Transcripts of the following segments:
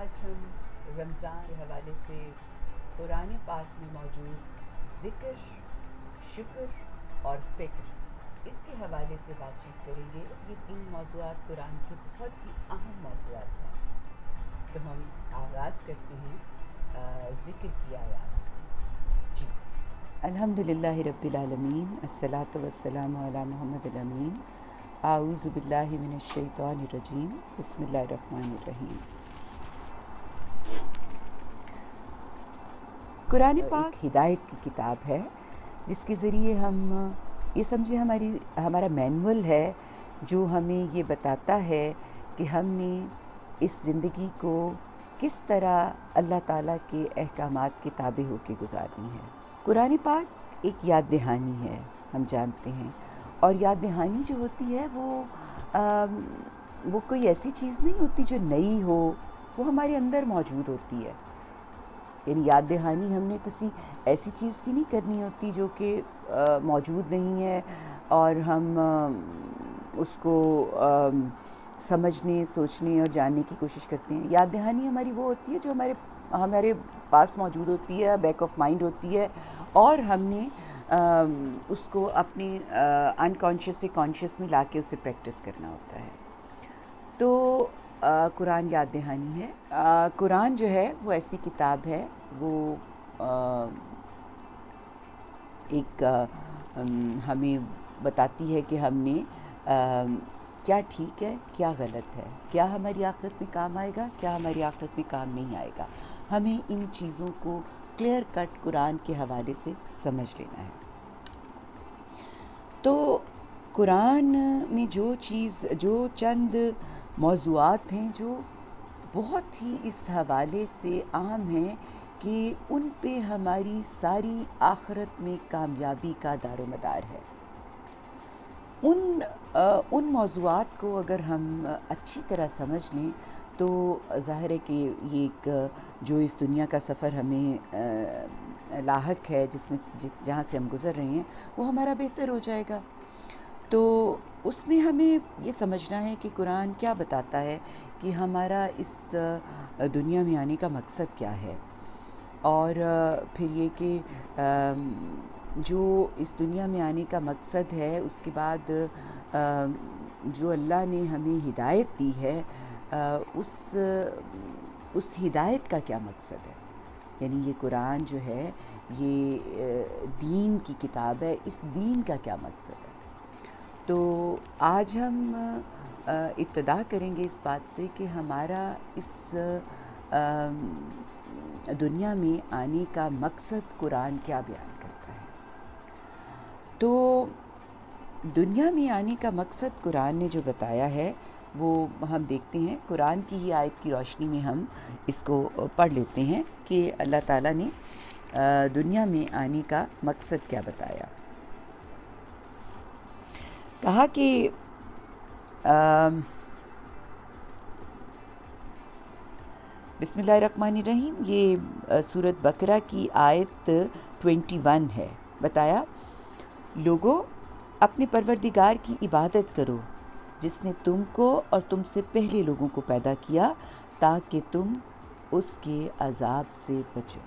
آج ہم رمضان کے حوالے سے قرآن پاک میں موجود ذکر، شکر اور فکر، اس کے حوالے سے بات چیت کریں گے۔ یہ تین موضوعات قرآن کے بہت ہی اہم موضوعات ہیں۔ تو ہم آغاز کرتے ہیں ذکر کی آیات سے۔ جی الحمد للہ رب العالمین، الصلاۃ والسلام علی محمد الامین، اعوذ باللہ من الشیطان الرجیم، بسم اللہ الرحمن الرحیم۔ قرآن پاک ہدایت کی کتاب ہے جس کے ذریعے ہم یہ سمجھے ہمارا مینول ہے جو ہمیں یہ بتاتا ہے کہ ہم نے اس زندگی کو کس طرح اللہ تعالیٰ کے احکامات کے تابع ہو کے گزارنی ہے۔ قرآن پاک ایک یاد دہانی ہے، ہم جانتے ہیں، اور یاد دہانی جو ہوتی ہے وہ کوئی ایسی چیز نہیں ہوتی جو نئی ہو، وہ ہمارے اندر موجود ہوتی ہے۔ یعنی یاد دہانی ہم نے کسی ایسی چیز کی نہیں کرنی ہوتی جو کہ موجود نہیں ہے اور ہم اس کو سمجھنے، سوچنے اور جاننے کی کوشش کرتے ہیں۔ یاد دہانی ہماری وہ ہوتی ہے جو ہمارے پاس موجود ہوتی ہے، بیک آف مائنڈ ہوتی ہے، اور ہم نے اس کو اپنے انکانشیس سے کانشیس میں لا کے اسے پریکٹس کرنا ہوتا ہے۔ تو قرآن یاد دہانی ہے۔ قرآن جو ہے وہ ایسی کتاب ہے، وہ ایک ہمیں بتاتی ہے کہ ہم نے کیا ٹھیک ہے، کیا غلط ہے، کیا ہماری آخرت میں کام آئے گا، کیا ہماری آخرت میں کام نہیں آئے گا۔ ہمیں ان چیزوں کو کلیئر کٹ قرآن کے حوالے سے سمجھ لینا ہے۔ تو قرآن میں جو چند موضوعات ہیں جو بہت ہی اس حوالے سے عام ہیں کہ ان پہ ہماری ساری آخرت میں کامیابی کا دار و مدار ہے۔ ان موضوعات کو اگر ہم اچھی طرح سمجھ لیں تو ظاہر ہے کہ یہ ایک جو اس دنیا کا سفر ہمیں لاحق ہے، جہاں سے ہم گزر رہے ہیں، وہ ہمارا بہتر ہو جائے گا۔ تو اس میں ہمیں یہ سمجھنا ہے کہ قرآن کیا بتاتا ہے کہ ہمارا اس دنیا میں آنے کا مقصد کیا ہے، اور پھر یہ کہ جو اس دنیا میں آنے کا مقصد ہے، اس کے بعد جو اللہ نے ہمیں ہدایت دی ہے، اس ہدایت کا کیا مقصد ہے۔ یعنی یہ قرآن جو ہے یہ دین کی کتاب ہے، اس دین کا کیا مقصد ہے۔ تو آج ہم ابتدا کریں گے اس بات سے کہ ہمارا اس دنیا میں آنے کا مقصد قرآن کیا بیان کرتا ہے۔ تو دنیا میں آنے کا مقصد قرآن نے جو بتایا ہے وہ ہم دیکھتے ہیں۔ قرآن کی ہی آیت کی روشنی میں ہم اس کو پڑھ لیتے ہیں کہ اللہ تعالیٰ نے دنیا میں آنے کا مقصد کیا بتایا۔ کہا کہ بسم اللہ الرحمن الرحیم، یہ سورۃ بقرہ کی آیت 21 ہے۔ بتایا، لوگو اپنے پروردگار کی عبادت کرو جس نے تم کو اور تم سے پہلے لوگوں کو پیدا کیا تاکہ تم اس کے عذاب سے بچو۔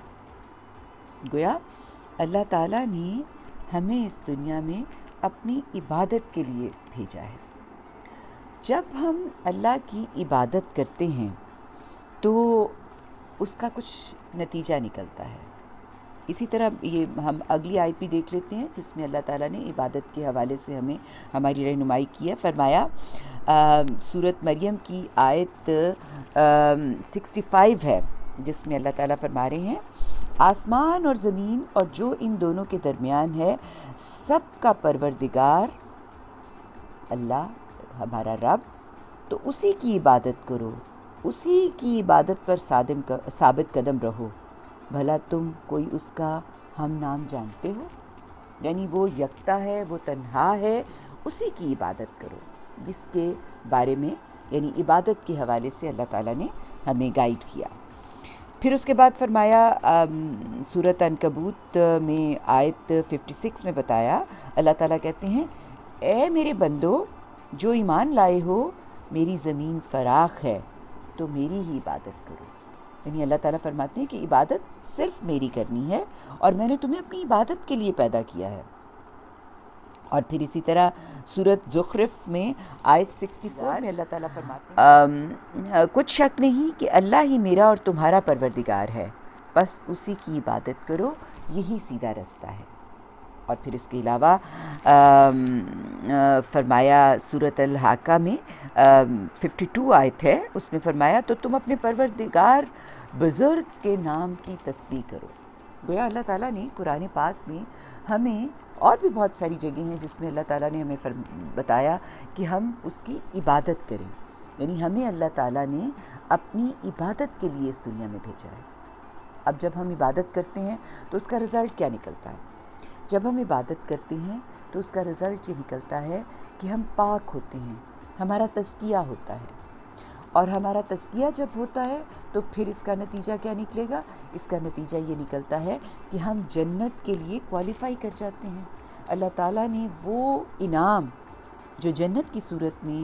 گویا اللہ تعالیٰ نے ہمیں اس دنیا میں اپنی عبادت کے لیے بھیجا ہے۔ جب ہم اللہ کی عبادت کرتے ہیں تو اس کا کچھ نتیجہ نکلتا ہے۔ اسی طرح یہ ہم اگلی آیت بھی دیکھ لیتے ہیں جس میں اللہ تعالیٰ نے عبادت کے حوالے سے ہمیں ہماری رہنمائی کی ہے۔ فرمایا، سورۃ مریم کی آیت 65 ہے، جس میں اللہ تعالیٰ فرما رہے ہیں، آسمان اور زمین اور جو ان دونوں کے درمیان ہے، سب کا پروردگار اللہ ہمارا رب، تو اسی کی عبادت کرو، اسی کی عبادت پر ثابت قدم رہو، بھلا تم کوئی اس کا ہم نام جانتے ہو۔ یعنی وہ یکتا ہے، وہ تنہا ہے، اسی کی عبادت کرو، جس کے بارے میں یعنی عبادت کے حوالے سے اللہ تعالیٰ نے ہمیں گائیڈ کیا۔ پھر اس کے بعد فرمایا، سورۃ عنکبوت میں آیت 56 میں بتایا، اللہ تعالیٰ کہتے ہیں، اے میرے بندو جو ایمان لائے ہو، میری زمین فراخ ہے تو میری ہی عبادت کرو۔ یعنی اللہ تعالیٰ فرماتے ہیں کہ عبادت صرف میری کرنی ہے اور میں نے تمہیں اپنی عبادت کے لیے پیدا کیا ہے. اور پھر اسی طرح سورۃ زخرف میں آیت 64 میں اللہ تعالیٰ فرماتے ہیں کچھ شک نہیں کہ اللہ ہی میرا اور تمہارا پروردگار ہے، بس اسی کی عبادت کرو، یہی سیدھا رستہ ہے. اور پھر اس کے علاوہ فرمایا سورۃ الحاقہ میں 52 آیت ہے، اس میں فرمایا تو تم اپنے پروردگار بزرگ کے نام کی تسبیح کرو. گویا اللہ تعالیٰ نے قرآن پاک میں ہمیں، اور بھی بہت ساری جگہیں ہیں جس میں اللہ تعالیٰ نے ہمیں بتایا کہ ہم اس کی عبادت کریں. یعنی ہمیں اللہ تعالیٰ نے اپنی عبادت کے لیے اس دنیا میں بھیجا ہے. اب جب ہم عبادت کرتے ہیں تو اس کا رزلٹ کیا نکلتا ہے؟ جب ہم عبادت کرتے ہیں تو اس کا رزلٹ یہ نکلتا ہے کہ ہم پاک ہوتے ہیں، ہمارا تزکیہ ہوتا ہے. اور ہمارا تزکیہ جب ہوتا ہے تو پھر اس کا نتیجہ کیا نکلے گا؟ اس کا نتیجہ یہ نکلتا ہے کہ ہم جنت کے لیے کوالیفائی کر جاتے ہیں. اللہ تعالیٰ نے وہ انعام جو جنت کی صورت میں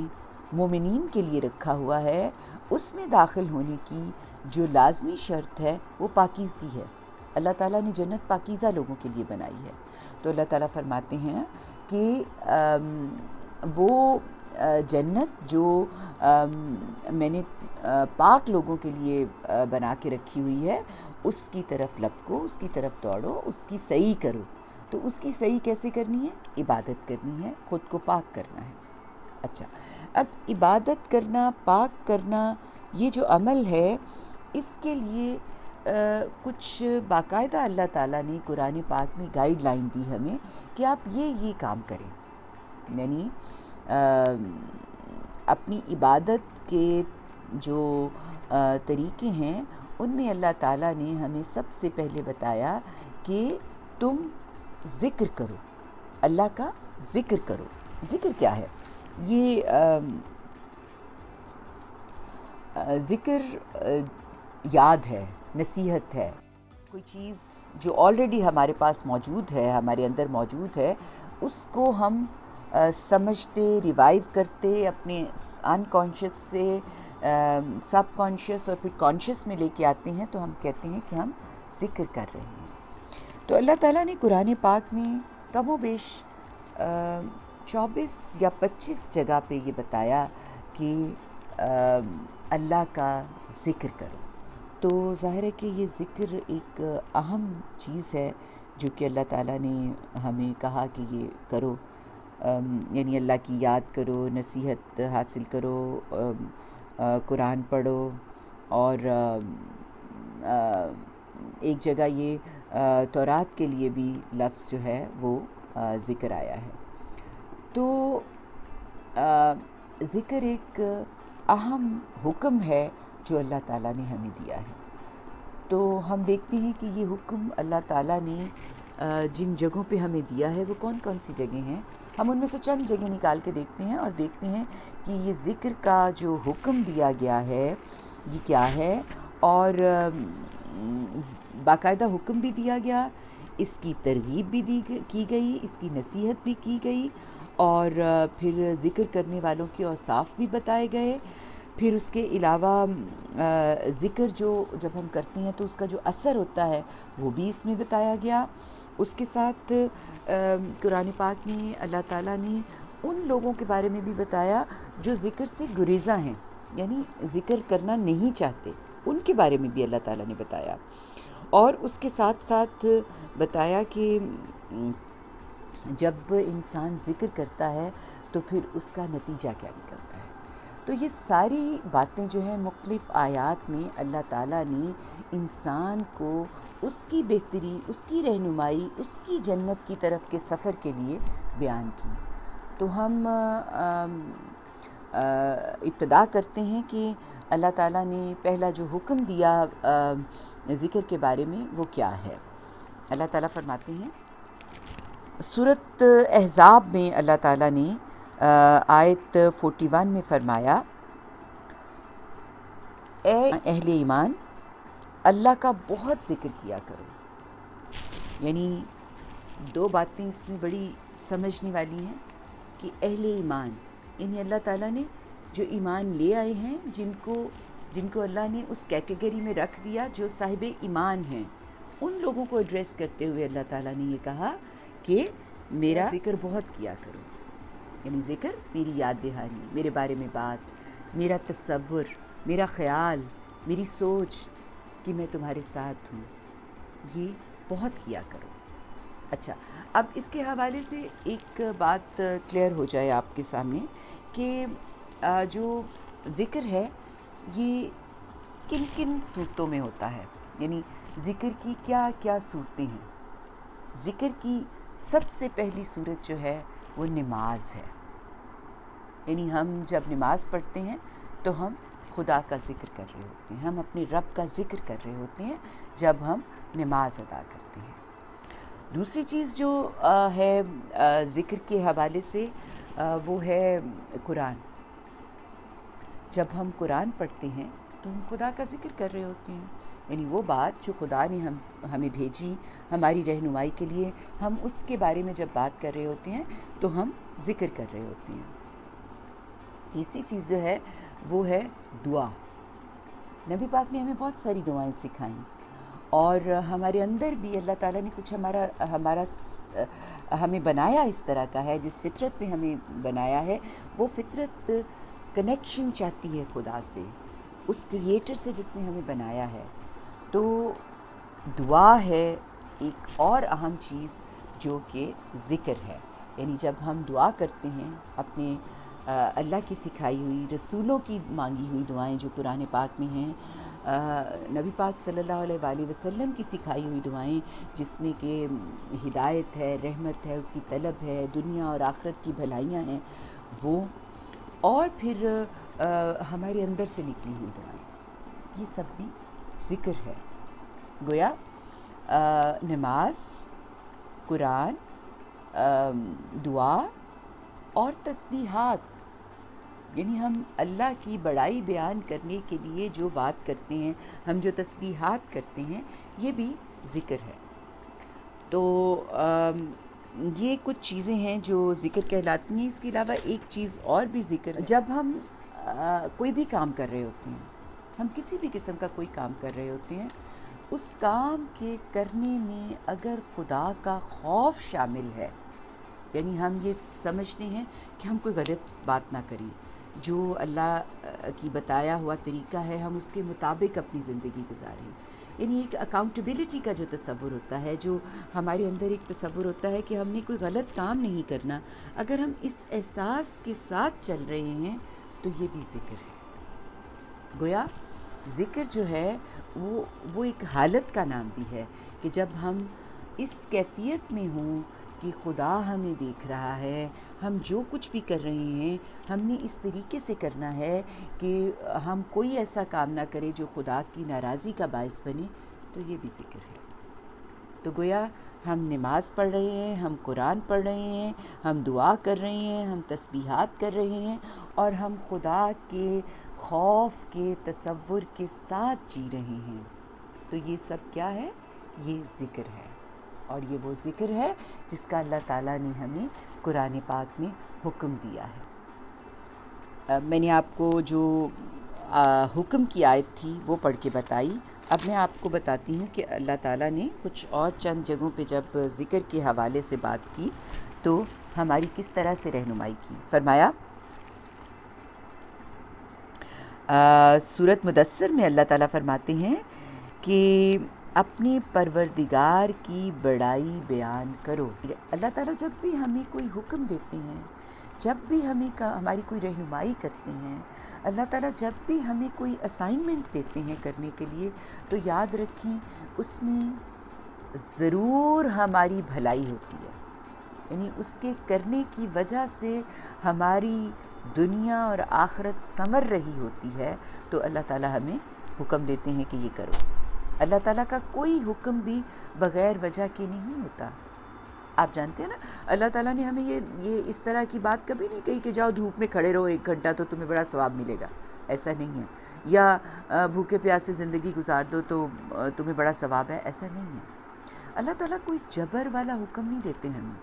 مومنین کے لیے رکھا ہوا ہے، اس میں داخل ہونے کی جو لازمی شرط ہے وہ پاکیزگی ہے. اللہ تعالیٰ نے جنت پاکیزہ لوگوں کے لیے بنائی ہے. تو اللہ تعالیٰ فرماتے ہیں کہ وہ جنت جو میں نے پاک لوگوں کے لیے بنا کے رکھی ہوئی ہے، اس کی طرف لپکو، اس کی طرف دوڑو، اس کی صحیح کرو. تو اس کی صحیح کیسے کرنی ہے؟ عبادت کرنی ہے، خود کو پاک کرنا ہے. اچھا، اب عبادت کرنا، پاک کرنا، یہ جو عمل ہے، اس کے لیے کچھ باقاعدہ اللہ تعالیٰ نے قرآن پاک میں گائیڈ لائن دی ہمیں کہ آپ یہ کام کریں. یعنی اپنی عبادت کے جو طریقے ہیں ان میں اللہ تعالیٰ نے ہمیں سب سے پہلے بتایا کہ تم ذکر کرو، اللہ کا ذکر کرو. ذکر کیا ہے؟ یہ ذکر یاد ہے، نصیحت ہے. کوئی چیز جو آلریڈی ہمارے پاس موجود ہے، ہمارے اندر موجود ہے، اس کو ہم سمجھتے، ریوائیو کرتے، اپنے انکانشیس سے سب کانشیس اور پھر کانشیس میں لے کے آتے ہیں، تو ہم کہتے ہیں کہ ہم ذکر کر رہے ہیں. تو اللہ تعالیٰ نے قرآن پاک میں کم و بیش 24 یا 25 جگہ پہ یہ بتایا کہ اللہ کا ذکر کرو. تو ظاہر ہے کہ یہ ذکر ایک اہم چیز ہے جو کہ اللہ تعالیٰ نے ہمیں کہا کہ یہ کرو. یعنی اللہ کی یاد کرو، نصیحت حاصل کرو، قرآن پڑھو. اور ایک جگہ یہ تورات کے لیے بھی لفظ جو ہے وہ ذکر آیا ہے. تو ذکر ایک اہم حکم ہے جو اللہ تعالیٰ نے ہمیں دیا ہے. تو ہم دیکھتے ہیں کہ یہ حکم اللہ تعالیٰ نے جن جگہوں پہ ہمیں دیا ہے وہ کون کون سی جگہیں ہیں. ہم ان میں سے چند جگہ نکال کے دیکھتے ہیں اور دیکھتے ہیں کہ یہ ذکر کا جو حکم دیا گیا ہے یہ کیا ہے. اور باقاعدہ حکم بھی دیا گیا، اس کی ترغیب بھی کی گئی، اس کی نصیحت بھی کی گئی، اور پھر ذکر کرنے والوں کے اوصاف بھی بتائے گئے. پھر اس کے علاوہ ذکر جب ہم کرتے ہیں تو اس کا جو اثر ہوتا ہے وہ بھی اس میں بتایا گیا. اس کے ساتھ قرآن پاک میں اللہ تعالیٰ نے ان لوگوں کے بارے میں بھی بتایا جو ذکر سے گریزاں ہیں، یعنی ذکر کرنا نہیں چاہتے، ان کے بارے میں بھی اللہ تعالیٰ نے بتایا. اور اس کے ساتھ ساتھ بتایا کہ جب انسان ذکر کرتا ہے تو پھر اس کا نتیجہ کیا نکلتا ہے. تو یہ ساری باتیں جو ہیں مختلف آیات میں اللہ تعالیٰ نے انسان کو اس کی بہتری، اس کی رہنمائی، اس کی جنت کی طرف کے سفر کے لیے بیان کی. تو ہم ابتدا کرتے ہیں کہ اللہ تعالیٰ نے پہلا جو حکم دیا ذکر کے بارے میں وہ کیا ہے. اللہ تعالیٰ فرماتے ہیں سورۃ احزاب میں اللہ تعالیٰ نے آیت 41 میں فرمایا، اے اہل ایمان اللہ کا بہت ذکر کیا کرو. یعنی دو باتیں اس میں بڑی سمجھنے والی ہیں کہ اہل ایمان، یعنی اللہ تعالیٰ نے جو ایمان لے آئے ہیں، جن کو اللہ نے اس کیٹیگری میں رکھ دیا جو صاحب ایمان ہیں، ان لوگوں کو ایڈریس کرتے ہوئے اللہ تعالیٰ نے یہ کہا کہ میرا ذکر بہت کیا کرو، یعنی ذکر، میری یاد دہانی، میرے بارے میں بات، میرا تصور، میرا خیال، میری سوچ کہ میں تمہارے ساتھ ہوں، یہ بہت کیا کرو۔ اچھا، اب اس کے حوالے سے ایک بات کلیئر ہو جائے آپ کے سامنے کہ جو ذکر ہے یہ کن کن صورتوں میں ہوتا ہے، یعنی ذکر کی کیا کیا صورتیں ہیں۔ ذکر کی سب سے پہلی صورت جو ہے وہ نماز ہے، یعنی ہم جب نماز پڑھتے ہیں تو ہم خدا کا ذکر کر رہے ہوتے ہیں، ہم اپنے رب کا ذکر کر رہے ہوتے ہیں جب ہم نماز ادا کرتے ہیں۔ دوسری چیز جو ہے ذکر کے حوالے سے وہ ہے قرآن۔ جب ہم قرآن پڑھتے ہیں تو ہم خدا کا ذکر کر رہے ہوتے ہیں، یعنی وہ بات جو خدا نے ہمیں بھیجی ہماری رہنمائی کے لیے، ہم اس کے بارے میں جب بات کر رہے ہوتے ہیں تو ہم ذکر کر رہے ہوتے ہیں۔ تیسری چیز جو ہے وہ ہے دعا۔ نبی پاک نے ہمیں بہت ساری دعائیں سکھائیں، اور ہمارے اندر بھی اللہ تعالیٰ نے کچھ ہمیں بنایا اس طرح کا ہے، جس فطرت میں ہمیں بنایا ہے، وہ فطرت کنیکشن چاہتی ہے خدا سے، اس کریٹر سے جس نے ہمیں بنایا ہے۔ تو دعا ہے ایک اور اہم چیز جو کہ ذکر ہے، یعنی جب ہم دعا کرتے ہیں اپنے اللہ کی سکھائی ہوئی، رسولوں کی مانگی ہوئی دعائیں جو قرآن پاک میں ہیں، نبی پاک صلی اللہ علیہ وآلہ وسلم کی سکھائی ہوئی دعائیں جس میں کہ ہدایت ہے، رحمت ہے، اس کی طلب ہے، دنیا اور آخرت کی بھلائیاں ہیں وہ، اور پھر ہمارے اندر سے نکلی ہوئی دعائیں، یہ سب بھی ذکر ہے۔ گویا نماز، قرآن، دعا اور تسبیحات، یعنی ہم اللہ کی بڑائی بیان کرنے کے لیے جو بات کرتے ہیں، ہم جو تسبیحات کرتے ہیں، یہ بھی ذکر ہے۔ تو یہ کچھ چیزیں ہیں جو ذکر کہلاتی ہیں۔ اس کے علاوہ ایک چیز اور بھی ذکر ہے، جب ہم کوئی بھی کام کر رہے ہوتے ہیں، ہم کسی بھی قسم کا کوئی کام کر رہے ہوتے ہیں، اس کام کے کرنے میں اگر خدا کا خوف شامل ہے، یعنی ہم یہ سمجھتے ہیں کہ ہم کوئی غلط بات نہ کریں، جو اللہ کی بتایا ہوا طریقہ ہے ہم اس کے مطابق اپنی زندگی گزاریں، یعنی ایک اکاؤنٹیبلٹی کا جو تصور ہوتا ہے، جو ہمارے اندر ایک تصور ہوتا ہے کہ ہم نے کوئی غلط کام نہیں کرنا، اگر ہم اس احساس کے ساتھ چل رہے ہیں تو یہ بھی ذکر ہے۔ گویا ذکر جو ہے وہ ایک حالت کا نام بھی ہے کہ جب ہم اس کیفیت میں ہوں کہ خدا ہمیں دیکھ رہا ہے، ہم جو کچھ بھی کر رہے ہیں ہم نے اس طریقے سے کرنا ہے کہ ہم کوئی ایسا کام نہ کریں جو خدا کی ناراضی کا باعث بنے، تو یہ بھی ذکر ہے۔ تو گویا ہم نماز پڑھ رہے ہیں، ہم قرآن پڑھ رہے ہیں، ہم دعا کر رہے ہیں، ہم تسبیحات کر رہے ہیں، اور ہم خدا کے خوف کے تصور کے ساتھ جی رہے ہیں، تو یہ سب کیا ہے؟ یہ ذکر ہے، اور یہ وہ ذکر ہے جس کا اللہ تعالیٰ نے ہمیں قرآن پاک میں حکم دیا ہے۔ میں نے آپ کو جو حکم کی آیت تھی وہ پڑھ کے بتائی۔ اب میں آپ کو بتاتی ہوں کہ اللہ تعالیٰ نے کچھ اور چند جگہوں پہ جب ذکر کے حوالے سے بات کی تو ہماری کس طرح سے رہنمائی کی۔ فرمایا سورۃ مدثر میں اللہ تعالیٰ فرماتے ہیں کہ اپنے پروردگار کی بڑائی بیان کرو۔ اللہ تعالیٰ جب بھی ہمیں کوئی حکم دیتے ہیں، جب بھی ہماری کوئی رہنمائی کرتے ہیں، اللہ تعالیٰ جب بھی ہمیں کوئی اسائنمنٹ دیتے ہیں کرنے کے لیے، تو یاد رکھیں اس میں ضرور ہماری بھلائی ہوتی ہے، یعنی اس کے کرنے کی وجہ سے ہماری دنیا اور آخرت سنور رہی ہوتی ہے، تو اللہ تعالیٰ ہمیں حکم دیتے ہیں کہ یہ کرو۔ اللہ تعالیٰ کا کوئی حکم بھی بغیر وجہ کے نہیں ہوتا۔ آپ جانتے ہیں نا، اللہ تعالیٰ نے ہمیں یہ اس طرح کی بات کبھی نہیں کہی کہ جاؤ دھوپ میں کھڑے رہو 1 گھنٹہ تو تمہیں بڑا ثواب ملے گا، ایسا نہیں ہے، یا بھوکے پیاسے زندگی گزار دو تو تمہیں بڑا ثواب ہے، ایسا نہیں ہے۔ اللہ تعالیٰ کوئی جبر والا حکم نہیں دیتے ہمیں،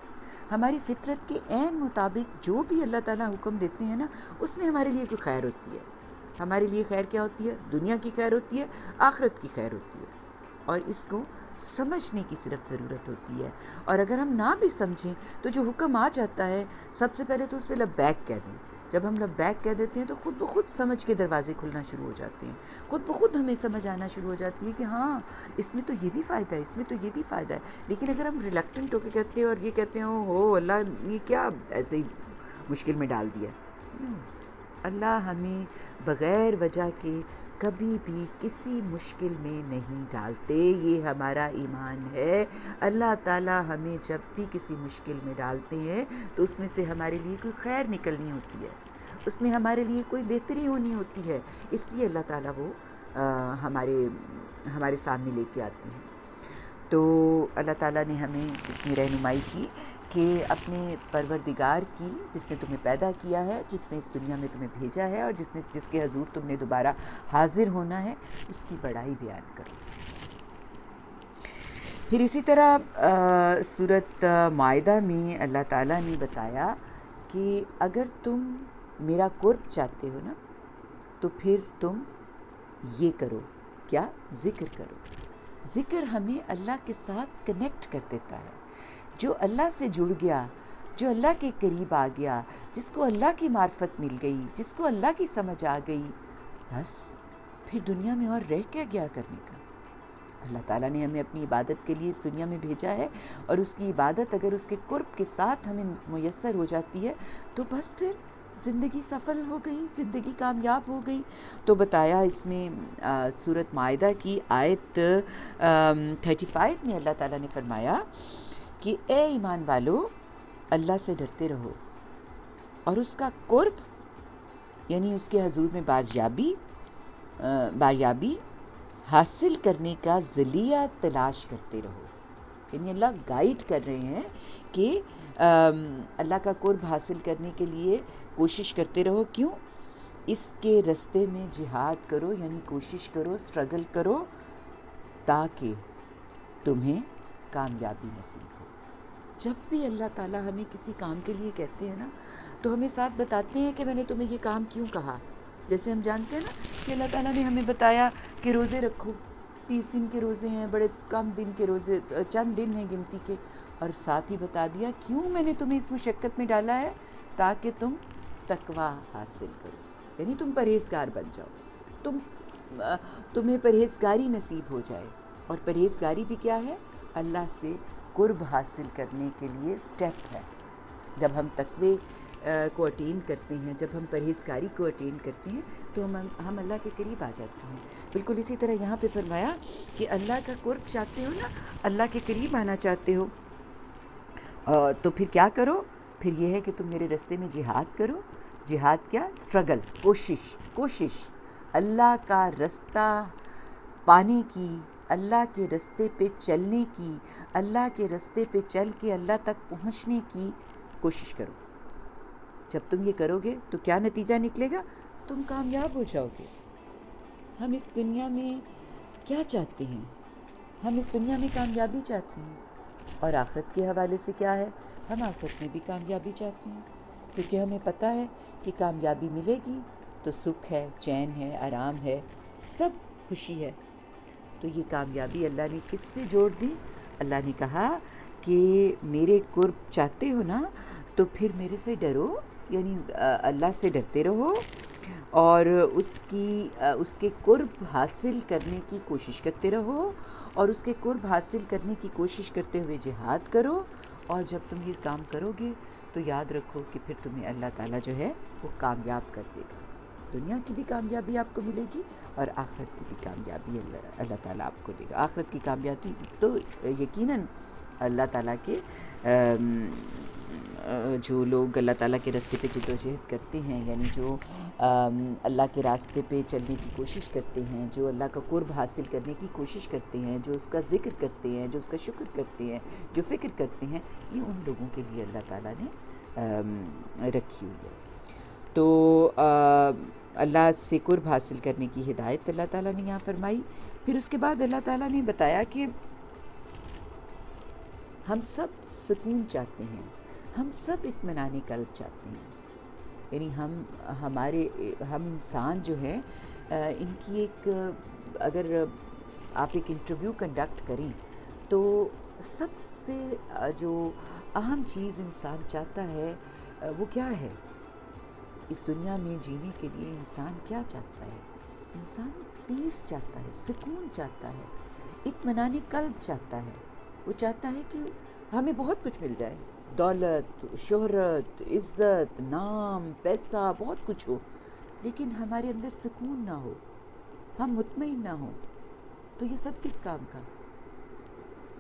ہماری فطرت کے عین مطابق جو بھی اللہ تعالیٰ حکم دیتے ہیں نا، اس میں ہمارے لیے کوئی خیر ہوتی ہے۔ ہمارے لیے خیر کیا ہوتی ہے؟ دنیا کی خیر ہوتی ہے، آخرت کی خیر ہوتی ہے، اور اس کو سمجھنے کی صرف ضرورت ہوتی ہے. اور اگر ہم نہ بھی سمجھیں تو جو حکم آ جاتا ہے سب سے پہلے تو اس پہ لبیک کہہ دیں. جب ہم لبیک کہہ دیتے ہیں تو خود بخود سمجھ کے دروازے کھلنا شروع ہو جاتے ہیں، خود بخود ہمیں سمجھ آنا شروع ہو جاتی ہے کہ ہاں اس میں تو یہ بھی فائدہ ہے، اس میں تو یہ بھی فائدہ ہے. لیکن اگر ہم ریلیکٹنٹ ہو کے کہتے ہیں اور یہ کہتے ہیں ہو اللہ یہ کیا ایسے ہی مشکل میں ڈال دیا، اللہ ہمیں بغیر وجہ کے کبھی بھی کسی مشکل میں نہیں ڈالتے. یہ ہمارا ایمان ہے. اللہ تعالیٰ ہمیں جب بھی کسی مشکل میں ڈالتے ہیں تو اس میں سے ہمارے لیے کوئی خیر نکلنی ہوتی ہے، اس میں ہمارے لیے کوئی بہتری ہونی ہوتی ہے، اس لیے اللہ تعالیٰ وہ ہمارے سامنے لے کے آتے ہیں. تو اللہ تعالیٰ نے ہمیں اس میں رہنمائی کی کہ اپنے پروردگار کی، جس نے تمہیں پیدا کیا ہے، جس نے اس دنیا میں تمہیں بھیجا ہے، اور جس کے حضور تم نے دوبارہ حاضر ہونا ہے، اس کی بڑائی بیان کرو. پھر اسی طرح سورۃ مائدہ میں اللہ تعالیٰ نے بتایا کہ اگر تم میرا قرب چاہتے ہو نا تو پھر تم یہ کرو، کیا؟ ذکر کرو. ذکر ہمیں اللہ کے ساتھ کنیکٹ کر دیتا ہے. جو اللہ سے جڑ گیا، جو اللہ کے قریب آ گیا، جس کو اللہ کی معرفت مل گئی، جس کو اللہ کی سمجھ آ گئی، بس پھر دنیا میں اور رہ کیا گیا کرنے کا. اللہ تعالیٰ نے ہمیں اپنی عبادت کے لیے اس دنیا میں بھیجا ہے، اور اس کی عبادت اگر اس کے قرب کے ساتھ ہمیں میسر ہو جاتی ہے تو بس پھر زندگی سفل ہو گئی، زندگی کامیاب ہو گئی. تو بتایا اس میں سورۃ مائدہ کی آیت 35 میں اللہ تعالیٰ نے فرمایا کہ اے ایمان والو، اللہ سے ڈرتے رہو اور اس کا قرب یعنی اس کے حضور میں باریابی حاصل کرنے کا ذریعہ تلاش کرتے رہو. یعنی اللہ گائیڈ کر رہے ہیں کہ اللہ کا قرب حاصل کرنے کے لیے کوشش کرتے رہو. کیوں؟ اس کے رستے میں جہاد کرو، یعنی کوشش کرو، اسٹرگل کرو، تاکہ تمہیں کامیابی نصیب ہو. جب بھی اللہ تعالیٰ ہمیں کسی کام کے لیے کہتے ہیں نا تو ہمیں ساتھ بتاتے ہیں کہ میں نے تمہیں یہ کام کیوں کہا. جیسے ہم جانتے ہیں نا کہ اللہ تعالیٰ نے ہمیں بتایا کہ روزے رکھو، 30 دن کے روزے ہیں، بڑے کم دن کے روزے، چند دن ہیں گنتی کے، اور ساتھ ہی بتا دیا کیوں میں نے تمہیں اس مشقت میں ڈالا ہے، تاکہ تم تقویٰ حاصل کرو، یعنی تم پرہیزگار بن جاؤ، تمہیں پرہیزگاری نصیب ہو جائے. اور پرہیزگاری بھی کیا ہے؟ اللہ سے قرب حاصل کرنے کے لیے سٹیپ ہے. جب ہم تقوی کو اٹین کرتے ہیں، جب ہم پرہیزگاری کو اٹین کرتے ہیں تو ہم اللہ کے قریب آ جاتے ہیں. بالکل اسی طرح یہاں پہ فرمایا کہ اللہ کا قرب چاہتے ہو نا، اللہ کے قریب آنا چاہتے ہو، تو پھر کیا کرو؟ پھر یہ ہے کہ تم میرے رستے میں جہاد کرو. جہاد کیا؟ اسٹرگل، کوشش اللہ کا رستہ پانے کی، اللہ کے رستے پہ چلنے کی، اللہ کے رستے پہ چل کے اللہ تک پہنچنے کی کوشش کرو. جب تم یہ کرو گے تو کیا نتیجہ نکلے گا؟ تم کامیاب ہو جاؤ گے. ہم اس دنیا میں کیا چاہتے ہیں؟ ہم اس دنیا میں کامیابی چاہتے ہیں، اور آخرت کے حوالے سے کیا ہے؟ ہم آخرت میں بھی کامیابی چاہتے ہیں، کیونکہ ہمیں پتہ ہے کہ کامیابی ملے گی تو سکھ ہے، چین ہے، آرام ہے، سب خوشی ہے. تو یہ کامیابی اللہ نے کس سے جوڑ دی؟ اللہ نے کہا کہ میرے قرب چاہتے ہو نا تو پھر میرے سے ڈرو، یعنی اللہ سے ڈرتے رہو، اور اس کے قرب حاصل کرنے کی کوشش کرتے رہو، اور اس کے قرب حاصل کرنے کی کوشش کرتے ہوئے جہاد کرو. اور جب تم یہ کام کرو گے تو یاد رکھو کہ پھر تمہیں اللہ تعالیٰ جو ہے وہ کامیاب کر دے گا. دنیا کی بھی کامیابی آپ کو ملے گی اور آخرت کی بھی کامیابی اللہ تعالیٰ آپ کو دے گا. آخرت کی کامیابی تو یقیناً اللہ تعالیٰ کے جو لوگ اللہ تعالیٰ کے راستے پہ جد و جہد کرتے ہیں، یعنی جو اللہ کے راستے پہ چلنے کی کوشش کرتے ہیں، جو اللہ کا قرب حاصل کرنے کی کوشش کرتے ہیں، جو اس کا ذکر کرتے ہیں، جو اس کا شکر کرتے ہیں، جو فکر کرتے ہیں، یہ ان لوگوں کے لیے اللہ تعالیٰ نے رکھی ہوئی ہے. تو اللہ سے قرب حاصل کرنے کی ہدایت اللہ تعالیٰ نے یہاں فرمائی. پھر اس کے بعد اللہ تعالیٰ نے بتایا کہ ہم سب سکون چاہتے ہیں، ہم سب اطمینان قلب چاہتے ہیں. یعنی ہم انسان جو ہیں ان کی ایک اگر آپ ایک انٹرویو کنڈکٹ کریں تو سب سے جو اہم چیز انسان چاہتا ہے وہ کیا ہے؟ اس دنیا میں جینے کے لیے انسان کیا چاہتا ہے؟ انسان پیس چاہتا ہے، سکون چاہتا ہے، اطمینان قلب چاہتا ہے. وہ چاہتا ہے کہ ہمیں بہت کچھ مل جائے، دولت، شہرت، عزت، نام، پیسہ، بہت کچھ ہو، لیکن ہمارے اندر سکون نہ ہو، ہم مطمئن نہ ہوں، تو یہ سب کس کام کا؟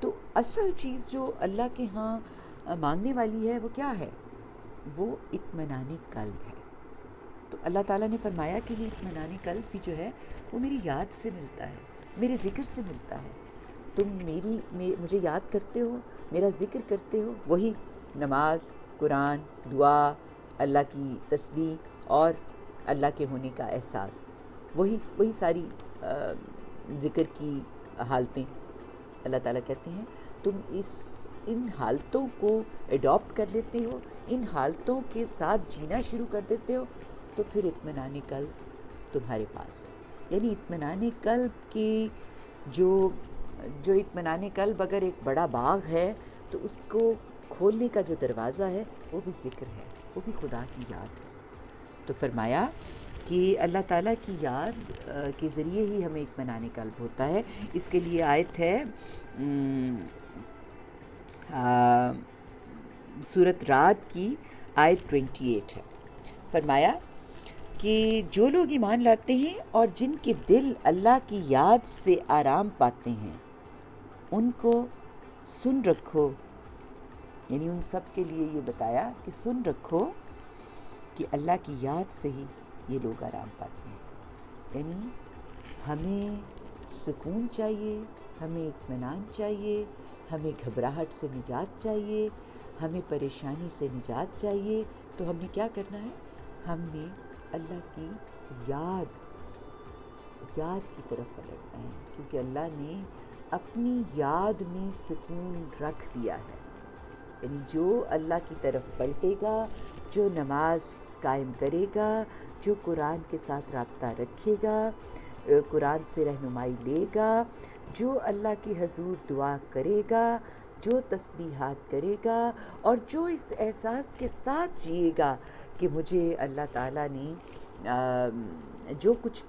تو اصل چیز جو اللہ کے ہاں مانگنے والی ہے وہ کیا ہے؟ وہ اطمینان قلب ہے. تو اللہ تعالیٰ نے فرمایا کہ یہ اطمینان قلب بھی جو ہے وہ میری یاد سے ملتا ہے، میرے ذکر سے ملتا ہے. تم مجھے یاد کرتے ہو، میرا ذکر کرتے ہو، وہی نماز، قرآن، دعا، اللہ کی تسبیح اور اللہ کے ہونے کا احساس، وہی ساری ذکر کی حالتیں. اللہ تعالیٰ کہتے ہیں تم ان حالتوں کو ایڈاپٹ کر لیتے ہو، ان حالتوں کے ساتھ جینا شروع کر دیتے ہو، تو پھر اطمینان قلب تمہارے پاس ہے. یعنی اطمینان قلب کے جو اطمینان قلب اگر ایک بڑا باغ ہے تو اس کو کھولنے کا جو دروازہ ہے وہ بھی ذکر ہے، وہ بھی خدا کی یاد ہے. تو فرمایا کہ اللہ تعالیٰ کی یاد کے ذریعے ہی ہمیں اطمینان قلب ہوتا ہے. اس کے لیے آیت ہے سورۃ رعد کی آیت 28 ہے. فرمایا کہ جو لوگ ایمان لاتے ہیں اور جن کے دل اللہ کی یاد سے آرام پاتے ہیں ان کو سن رکھو. یعنی ان سب کے لیے یہ بتایا کہ سن رکھو کہ اللہ کی یاد سے ہی یہ لوگ آرام پاتے ہیں. یعنی ہمیں سکون چاہیے، ہمیں اطمینان چاہیے، ہمیں گھبراہٹ سے نجات چاہیے، ہمیں پریشانی سے نجات چاہیے. تو ہم نے کیا کرنا ہے؟ ہم نے اللہ کی یاد کی طرف پلٹنا ہے، کیونکہ اللہ نے اپنی یاد میں سکون رکھ دیا ہے. یعنی جو اللہ کی طرف پلٹے گا، جو نماز قائم کرے گا، جو قرآن کے ساتھ رابطہ رکھے گا، قرآن سے رہنمائی لے گا، جو اللہ کی حضور دعا کرے گا، جو تسبیحات کرے گا، اور جو اس احساس کے ساتھ جیے گا کہ مجھے اللہ تعالیٰ نے جو کچھ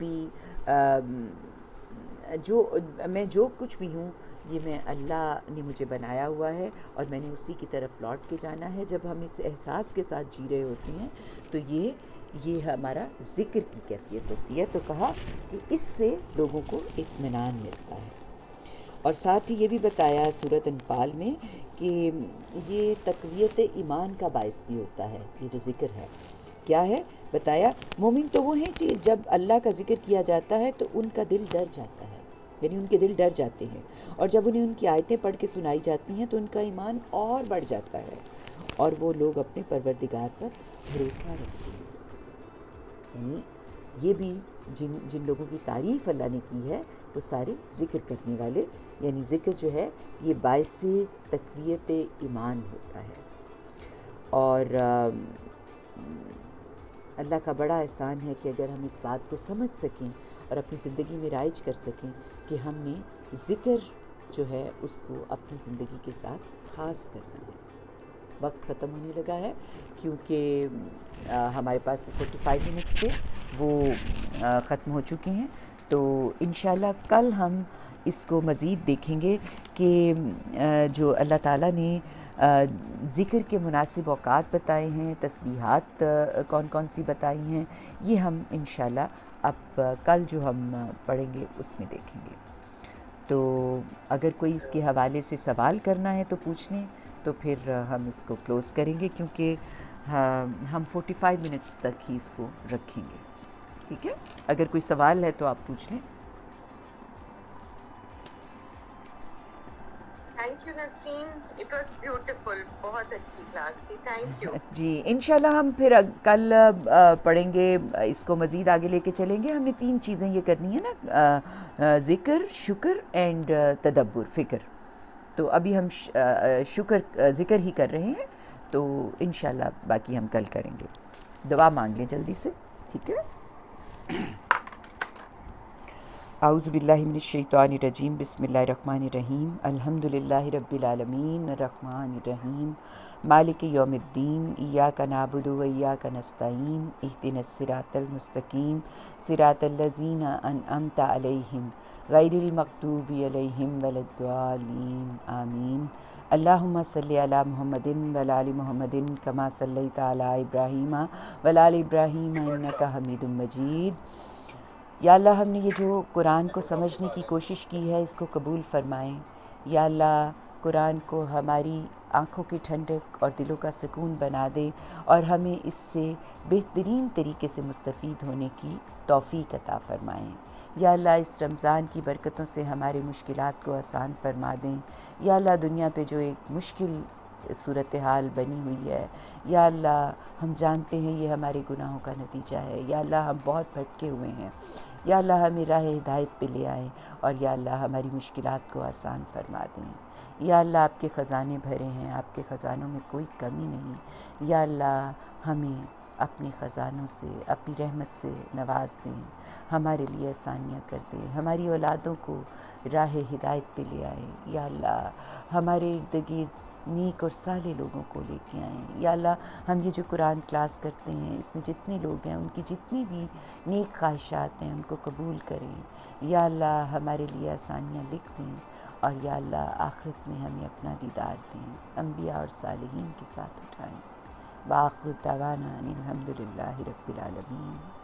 بھی ہوں یہ میں اللہ نے مجھے بنایا ہوا ہے اور میں نے اسی کی طرف لوٹ کے جانا ہے. جب ہم اس احساس کے ساتھ جی رہے ہوتے ہیں تو یہ ہمارا ذکر کی کیفیت ہوتی ہے. تو کہا کہ اس سے لوگوں کو اطمینان ملتا ہے. اور ساتھ ہی یہ بھی بتایا سورۃ انفال میں کہ یہ تقویت ایمان کا باعث بھی ہوتا ہے. یہ جو ذکر ہے کیا ہے بتایا؟ مومن تو وہ ہیں کہ جب اللہ کا ذکر کیا جاتا ہے تو ان کا دل ڈر جاتا ہے، یعنی ان کے دل ڈر جاتے ہیں، اور جب انہیں ان کی آیتیں پڑھ کے سنائی جاتی ہیں تو ان کا ایمان اور بڑھ جاتا ہے اور وہ لوگ اپنے پروردگار پر بھروسہ رکھتے ہیں. یعنی یہ بھی جن لوگوں کی تعریف اللہ نے کی ہے وہ سارے ذکر کرنے والے. یعنی ذکر جو ہے یہ باعث تقویت ایمان ہوتا ہے. اور اللہ کا بڑا احسان ہے کہ اگر ہم اس بات کو سمجھ سکیں اور اپنی زندگی میں رائج کر سکیں کہ ہم نے ذکر جو ہے اس کو اپنی زندگی کے ساتھ خاص کرنا ہے. وقت ختم ہونے لگا ہے کیونکہ ہمارے پاس 45 منٹس تھے، وہ ختم ہو چکے ہیں. تو انشاءاللہ کل ہم اس کو مزید دیکھیں گے کہ جو اللہ تعالیٰ نے ذکر کے مناسب اوقات بتائے ہیں، تسبیحات کون کون سی بتائی ہیں، یہ ہم انشاءاللہ اب کل جو ہم پڑھیں گے اس میں دیکھیں گے. تو اگر کوئی اس کے حوالے سے سوال کرنا ہے تو پوچھ لیں، تو پھر ہم اس کو کلوز کریں گے کیونکہ ہم 45 منٹس تک ہی اس کو رکھیں گے. ٹھیک ہے؟ اگر کوئی سوال ہے تو آپ پوچھ لیں. Thank you Nasreen, it was beautiful, بہت اچھی کلاس تھی، تھینک یو. جی انشاءاللہ ہم پھر کل پڑھیں گے، اس کو مزید آگے لے کے چلیں گے. ہم نے 3 چیزیں یہ کرنی ہے نا، ذکر، شکر اینڈ تدبر، فکر. تو ابھی ہم ذکر ہی کر رہے ہیں، تو انشاءاللہ باقی ہم کل کریں گے. دعا مانگ لیں جلدی سے، ٹھیک ہے؟ اعوذ باللہ من الشیطان الرجیم، بسم اللہ الرحمن الرحیم، الحمد للہ رب العالمین الرحمن الرحیم مالک یوم الدین، ایاک نعبد و ایاک نستعین، اہدنا الصراط المستقیم صراط الذین انعمت علیہم غیر المغضوب علیہم ولا الضالین آمین۔ اللہم صلی علی محمد وعلی آل محمد کما صلیت علی ابراہیم وعلی آل ابراہیم انک حمید مجید۔ یا اللہ، ہم نے یہ جو قرآن کو سمجھنے کی کوشش کی ہے اس کو قبول فرمائیں۔ یا اللہ، قرآن کو ہماری آنکھوں کی ٹھنڈک اور دلوں کا سکون بنا دیں اور ہمیں اس سے بہترین طریقے سے مستفید ہونے کی توفیق عطا فرمائیں۔ یا اللہ، اس رمضان کی برکتوں سے ہمارے مشکلات کو آسان فرما دیں۔ یا اللہ، دنیا پہ جو ایک مشکل صورتحال بنی ہوئی ہے، یا اللہ ہم جانتے ہیں یہ ہمارے گناہوں کا نتیجہ ہے۔ یا اللہ، ہم بہت بھٹکے ہوئے ہیں، یا اللہ ہمیں راہ ہدایت پہ لے آئیں، اور یا اللہ ہماری مشکلات کو آسان فرما دیں۔ یا اللہ، آپ کے خزانے بھرے ہیں، آپ کے خزانوں میں کوئی کمی نہیں۔ یا اللہ ہمیں اپنے خزانوں سے، اپنی رحمت سے نواز دیں، ہمارے لیے آسانیاں کر دیں، ہماری اولادوں کو راہ ہدایت پہ لے آئیں۔ یا اللہ ہمارے ارد گرد نیک اور صالح لوگوں کو لے کے آئیں۔ یا اللہ ہم یہ جو قرآن کلاس کرتے ہیں اس میں جتنے لوگ ہیں ان کی جتنی بھی نیک خواہشات ہیں ان کو قبول کریں۔ یا اللہ ہمارے لیے آسانیاں لکھ دیں، اور یا اللہ آخرت میں ہمیں اپنا دیدار دیں، انبیاء اور صالحین کے ساتھ اٹھائیں۔ وآخر دعوانا ان الحمد للہ رب العالمین۔